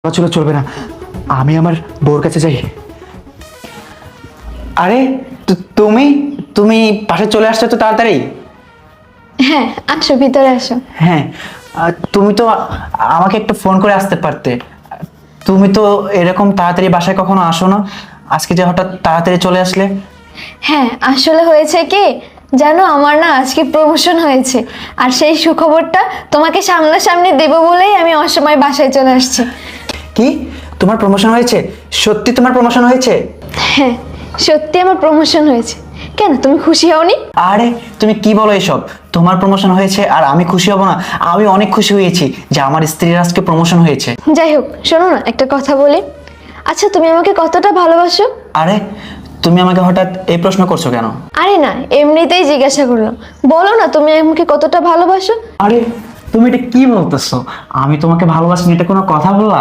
চলো চলবে না, আমি আমার বউর কাছে যাই। আরে তুমি তুমি পাশে চলে আসছো তো তাড়াতাড়ি। হ্যাঁ, আসো ভিতরে আসো। হ্যাঁ, তুমি তো আমাকে একটু ফোন করে আসতে পারতে। তুমি তো এরকম তাড়াতাড়ি বাসায় কখনো আসো না, আজকে যে হঠাৎ তাড়াতাড়ি চলে আসলে। হ্যাঁ, আসলে হয়েছে কি জানো, আমার না আজকে প্রমোশন হয়েছে, আর সেই সুখবরটা তোমাকে সামনাসামনি দেবো বলেই আমি অসময় বাসায় চলে আসছি। কি, তোমার প্রমোশন হয়েছে? সত্যি তোমার প্রমোশন হয়েছে? হ্যাঁ, সত্যি আমার প্রমোশন হয়েছে। কেন, তুমি খুশি হওনি? আরে তুমি কি বলো এসব? তোমার প্রমোশন হয়েছে আর আমি খুশি হব না? আমি অনেক খুশি হয়েছি যে আমার স্ত্রীর আজকে প্রমোশন হয়েছে। যাই হোক, শোনো না, একটা কথা বলি। আচ্ছা, তুমি আমাকে কতটা ভালোবাসো? আরে তুমি আমাকে হঠাৎ এই প্রশ্ন করছো কেন? আরে না, এমনিতেই জিজ্ঞাসা করলাম। বলো না, তুমি আমাকে কতটা ভালোবাসো? আরে তুমি এটা কি বলতেছো? আমি তোমাকে ভালোবাসি না, এটা কোনো কথা বললা?